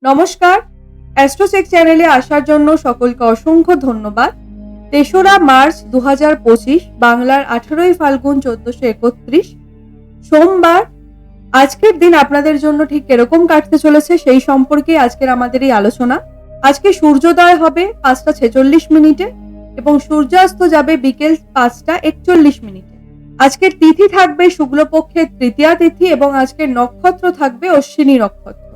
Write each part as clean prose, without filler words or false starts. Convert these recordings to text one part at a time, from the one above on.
নমস্কার, অ্যাস্ট্রোচেক চ্যানেলে আসার জন্য সকলকে অসংখ্য ধন্যবাদ। ৩রা মার্চ ২০২৫, বাংলার ১৮ই ফাল্গুন ১৪৩১, সোমবার। আজকের দিন আপনাদের জন্য ঠিক এরকম কাটতে চলেছে সেই সম্পর্কে আজকের আমাদের এই আলোচনা। আজকে সূর্যোদয় হবে ৫টা ৪৬ এবং সূর্যাস্ত যাবে বিকেল ৫টা ৪১। আজকের তিথি থাকবে শুক্লপক্ষের তৃতীয়া তিথি এবং আজকের নক্ষত্র থাকবে অশ্বিনী নক্ষত্র।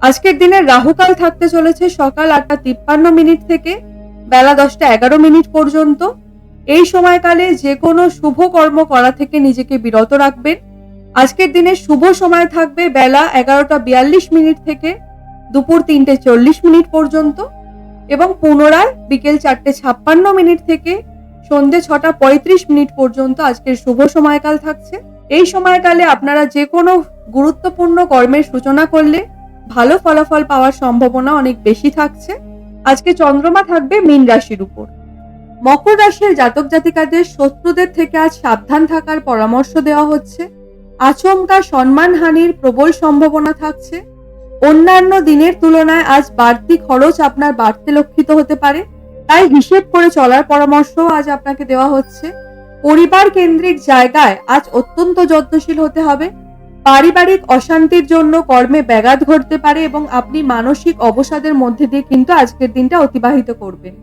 আজকের দিনের রাহুকাল থাকতে চলেছে সকাল ৮টা ৫৩ থেকে বেলা ১০টা ১১ পর্যন্ত। এই সময়কালে যে কোনো শুভ কর্ম করা থেকে নিজেকে বিরত রাখবেন। আজকের দিনের শুভ সময় থাকবে বেলা ১১টা ৪২ থেকে দুপুর ৩টে ৪০ পর্যন্ত এবং পুনরায় বিকেল ৪টে ৫৬ থেকে সন্ধ্যে ৬টা ৩৫ পর্যন্ত আজকের শুভ সময়কাল থাকছে। এই সময়কালে আপনারা যে কোনো গুরুত্বপূর্ণ কর্মের সূচনা করলে ভালো ফলাফল পাওয়ার সম্ভাবনা অনেক বেশি থাকছে। আজকে চন্দ্রমা থাকবে মীন রাশির উপর। মকর রাশির জাতক জাতিকাদের শত্রুদের থেকে আজ সাবধান থাকার পরামর্শ দেওয়া হচ্ছে। আচমকা সম্মানহানির প্রবল সম্ভাবনা থাকছে। অন্যান্য দিনের তুলনায় আজ বাড়তি খরচ আপনার বাড়তে লক্ষিত হতে পারে, তাই হিসেব করে চলার পরামর্শ আজ আপনাকে দেওয়া হচ্ছে। পরিবার কেন্দ্রিক জায়গায় আজ অত্যন্ত যত্নশীল হতে হবে। পারিবারিক অশান্তির জন্য কর্মে ব্যাঘাত ঘটতে পারে এবং আপনি মানসিক অবসাদের মধ্যে দিয়ে কিন্তু আজকের দিনটা অতিবাহিত করবেন।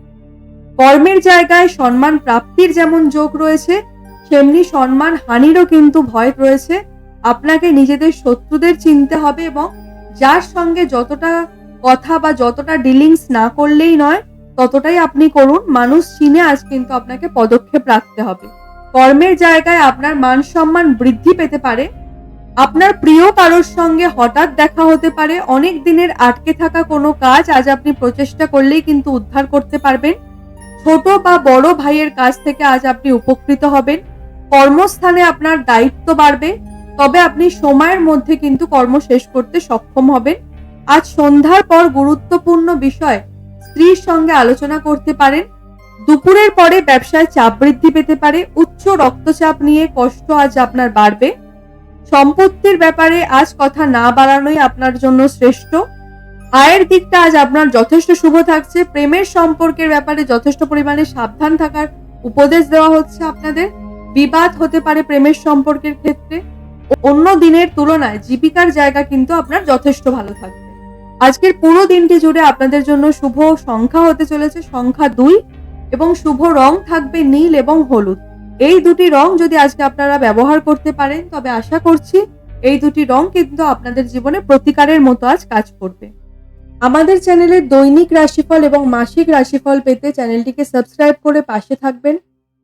কর্মের জায়গায় সম্মান প্রাপ্তির যেমন যোগ রয়েছে, তেমনি সম্মান হানিরও কিন্তু ভয় রয়েছে। আপনাকে নিজেদের শত্রুদের চিনতে হবে এবং যার সঙ্গে যতটা কথা বা যতটা ডিলিংস না করলেই নয় ততটাই আপনি করুন। মানুষ চিনে আজ কিন্তু আপনাকে পদক্ষেপ রাখতে হবে। কর্মের জায়গায় আপনার মান সম্মান বৃদ্ধি পেতে পারে। আপনার প্রিয় কারোর সঙ্গে হঠাৎ দেখা হতে পারে। অনেক দিনের আটকে থাকা কোনো কাজ আজ আপনি প্রচেষ্টা করলেই কিন্তু উদ্ধার করতে পারবেন। ছোট বা বড় ভাইয়ের কাছ থেকে আজ আপনি উপকৃত হবেন। কর্মস্থানে আপনার দায়িত্ব বাড়বে, তবে আপনি সময়ের মধ্যে কিন্তু কর্ম শেষ করতে সক্ষম হবেন। আজ সন্ধ্যার পর গুরুত্বপূর্ণ বিষয় স্ত্রীর সঙ্গে আলোচনা করতে পারেন। দুপুরের পরে ব্যবসায় চাপ বৃদ্ধি পেতে পারে। উচ্চ রক্তচাপ নিয়ে কষ্ট আজ আপনার বাড়বে। সম্পত্তির ব্যাপারে আজ কথা না বাড়ানোই আপনার জন্য শ্রেষ্ঠ। আয়ের দিকটা আজ আপনার যথেষ্ট শুভ থাকছে। প্রেমের সম্পর্কের ব্যাপারে যথেষ্ট পরিমাণে সাবধান থাকার উপদেশ দেওয়া হচ্ছে আপনাদের। বিবাদ হতে পারে প্রেমের সম্পর্কের ক্ষেত্রে। অন্য দিনের তুলনায় জীবিকার জায়গা কিন্তু আপনার যথেষ্ট ভালো থাকবে। আজকের পুরো দিনটি জুড়ে আপনাদের জন্য শুভ সংখ্যা হতে চলেছে সংখ্যা ২ এবং শুভ রং থাকবে নীল এবং হলুদ। এই দুটি রং যদি আজকে আপনারা ব্যবহার করতে পারেন তবে আশা করছি এই দুটি রং কিন্তু আপনাদের জীবনে প্রতিকারের মতো আজ কাজ করবে। আমাদের চ্যানেলের দৈনিক রাশিফল এবং মাসিক রাশিফল পেতে চ্যানেলটিকে সাবস্ক্রাইব করে পাশে থাকবেন।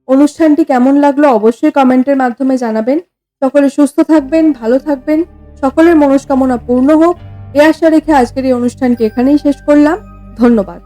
অনুষ্ঠানটি কেমন লাগলো অবশ্যই কমেন্টের মাধ্যমে জানাবেন। সকলে সুস্থ থাকবেন, ভালো থাকবেন, সকলের মনস্কামনা পূর্ণ হোক, এ আশা রেখে আজকের এই অনুষ্ঠানটি এখানেই শেষ করলাম। ধন্যবাদ।